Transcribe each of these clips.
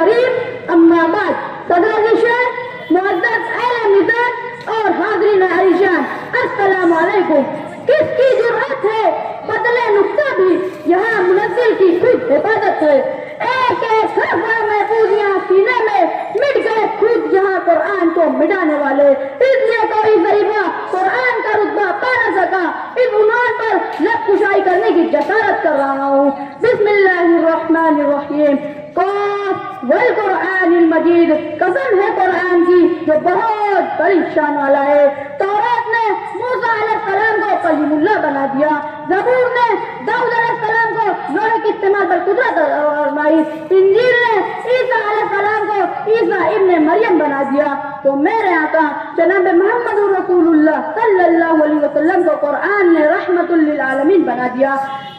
शरीफ। अम्मा बाद, सदर निशान, मुअज़्ज़ज़ अहले मिज़ाज और हाज़रीन अज़ीज़ान, अस्सलामु अलैकुम। किसकी जुर्रत है बदले नुक्ता भी, यहाँ मुनज़्ज़िल की खुद हिफाजत है। एक एक हर्फ महफूज़ यहाँ सीने में, मिट गए खुद यहाँ कुरान को मिटाने वाले। इसलिए कोई ज़रीफ़ा कुरान का रुतबा पा न सका, इस उन्वान पर लब कुशाई करने की जसारत कर रहा हूँ। बिस्मिल्लाहिर्रहमानिर्रहीम। क़ाफ़ वल कुरआनिल मजीद, कसम है कुरान की जो बहुत बड़ी शान वाला है। तौरात ने मूसा अलैहिस्सलाम को कलीमुल्लाह बना दिया, ज़बूर ने दाऊद अलैहिस्सलाम को लोहे के इस्तेमाल पर कुदरत आज़माई, इंजील ने ईसा अलैहिस्सलाम को ईसा इब्ने मरियम बना दिया। तो मेरे आका जनाब मोहम्मद रसूलुल्लाह सल्लल्लाहु अलैहि वसल्लम को कुरान ने रहमतुल लिल आलमीन बना दिया,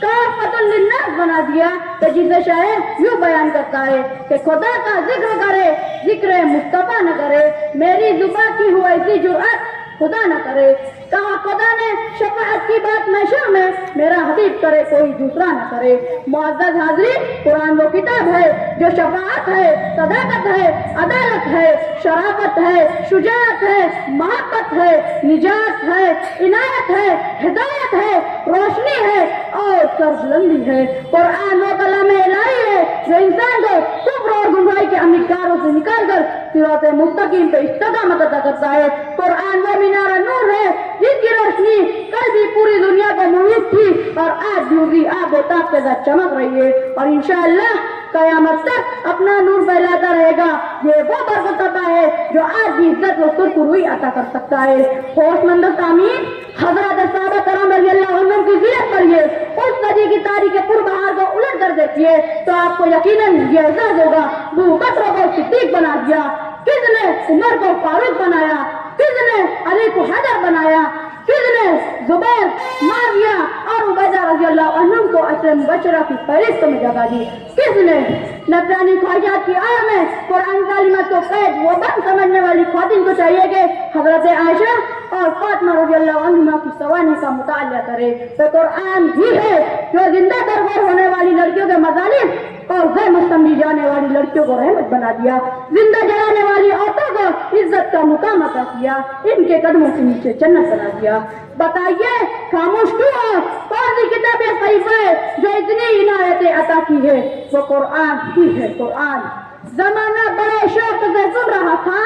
काफ़तुल लिन्नास बना दिया। तो जिसे शायर यूँ बयान करता है कि खुदा का जिक्र करे, जिक्र मुस्तफा न करे, मेरी जुबां की हो ऐसी जुर्अत खुदा न करे। कहा खुदा ने शफाअत की बात महशर में, मेरा हबीब करे कोई दूसरा न करे। मुअज़्ज़ज़ हाज़रीन, कुरान वो किताब है जो शफाअत है, सदाकत है, अदालत है, शराफत है, शुजाअत है, मोहब्बत है, निजात है, इनायत है, हिदायत है, रोशनी है और सरबुलंदी है। कुरान वो कलाम इलाही है जो इंसान को कुफ्र और गुमराही के अंधकारों से निकाल कर सिरात मुस्तकीम पे इस्तिकामत अता करता है। कुरान वो मीनार नूर है जिसकी रोशनी कल भी पूरी दुनिया को मुहित थी और आज भी उसी आब और ताब के साथ चमक रही है और इंशाअल्लाह कयामत तक अपना नूर फैलाता रहेगा। ये वो बरकत है जो आज भी इज्जत व सुरखरुई अता कर सकता है। होशमंद सामीन, हज़रत सहाबा कराम रज़ियल्लाहु अन्हुम की सीरत पढ़िए, उस सदी की तारीख़ पुरबहार को उलट कर देखिए तो आपको यकीनन ये एहसास होगा अबू बकर को सिद्दीक बना दिया, किसने उमर को फारूक बनाया, किसने अली को हैदर बनाया, किसने जुबैर, माविया और उबैदा रज़ियल्लाहु अन्हुम को अशरे मुबश्शरा की फहरिस्त में जगह दी, किसने नफसानी ख्वाहिशात की आड़ में कुरान कालिमत को कैद व बंद समझने वाली ख्वातीन को चाहिए कि हज़रत आयशा और फातिमा रज़ियल्लाहु अन्हुमा की सवानी का मुतालिया करे। तो कुरान ही है जो जिंदा दरबार होने वाली लड़कियों के मजालिम और गैर समझी जाने वाली लड़कियों को रहमत बना दिया, जिंदा जलाने वाली औरतों को इज्जत का मुकाम अता किया, इनके कदमों के नीचे जन्नत बना दिया। बताइए खामोश क्यों हो? कौन सी किताब या सहीफा है जो इतनी इनायतें अता की है? वो कुरान ही है। कुरान जमाना बड़े शौक से सुन रहा था,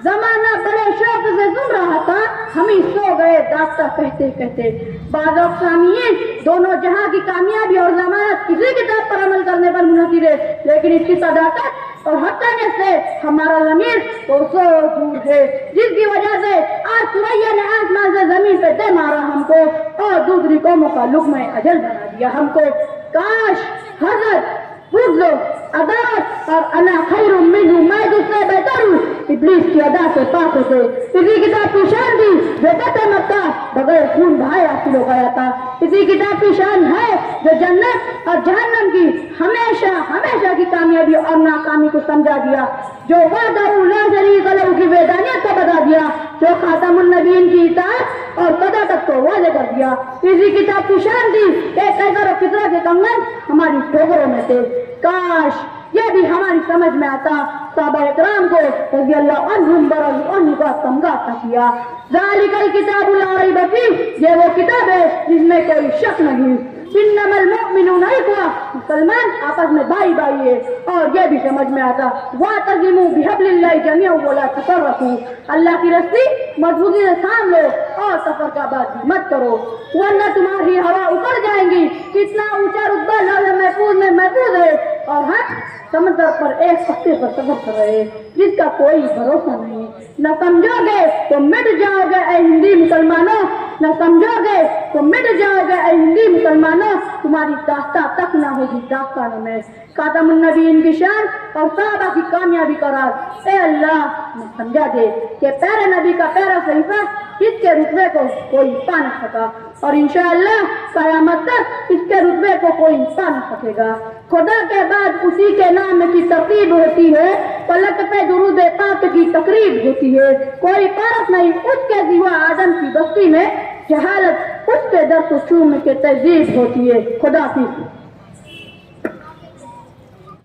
जमाना बड़े शौक से सुन रहा था, हम ही सो गए दास्ता कहते कहते। बाज़ सामीन, दोनों जहां की कामयाबी और जमानत किसी किताब पर अमल करने पर मुनहसर है, लेकिन इसकी सदाकत और हक़ानियत से हमारा ज़मीर कोसों दूर है, जिसकी वजह से आज सुरैया ने आसमान से जमीन पे दे मारा हमको और दूसरी कौमों का लुक़्मा अजल बना दिया हमको। काश हज़रत बुज़्लो अदालत और अना खैरुम मिन्हु, मैं तुझसे बेहतर हूँ, इब्लीस की अदा से पाक होते। इसी किताब की शान थी जो फतह मक्का बगैर खून बहाए हासिल हो गया था। इसी किताब की शान है जो जन्नत और जहन्नम की हमेशा हमेशा की कामयाबी और नाकामी को समझा दिया, जो वहदहू ला शरीका लहू की वहदानियत को बता दिया, जो खातमुन नबीयीन की इताअत और सदाकत को वाज़े कर दिया। इसी किताब की शान थी कि कैसर और किसरा के कंगन हमारी ठोकरों में थे। काश ये भी हमारी समझ में आता, सहाबा इकराम को रज़ियल्लाहु अन्हुम का तमगा अता किया। ज़ालिकल किताबु ला रैब फीह, ये वो किताब है जिसमें कोई शक नहीं। इन्नमल मुअमिनूना इख्वा, मुसलमान आपस में भाई भाई है। और ये भी समझ में आता, वातज़िमू बिहब्लिल्लाहि जमीअन वला तफर्रकू, अल्लाह की रस्सी मजबूती से थाम लो और तफरकाबाजी मत करो वरना तुम्हारी हवा उखड़ जाएंगी। कितना ऊंचा रुतबा लौह महफूज में महफूज है और हम समंदर पर एक पत्ते पर सफर कर रहे जिसका कोई भरोसा नहीं। न समझोगे तो मिट जाओगे ऐ हिंदी मुसलमानों, न समझोगे तो मिट जाओगे ऐ हिंदी मुसलमानों, तुम्हारी दास्ता तक ना होगी दास्तानों में। खातमुन नबीयीन की शान और सहाबा की कामयाबी का राज ए अल्लाह समझा दे कि प्यारे नबी का प्यारा सहीफा इसके रुतबे को कोई पा न सका और इंशाअल्लाह क़यामत तक इसके रुतबे को कोई पा न सकेगा। खुदा के बाद उसी के नाम की तरतीब होती है, पलक पे दुरूद पाक की तकरीब होती है। कोई पारस नहीं उसके सिवा आदम की बस्ती में, जहालत उसके दर को चूम के तहजीब होती है। खुदा की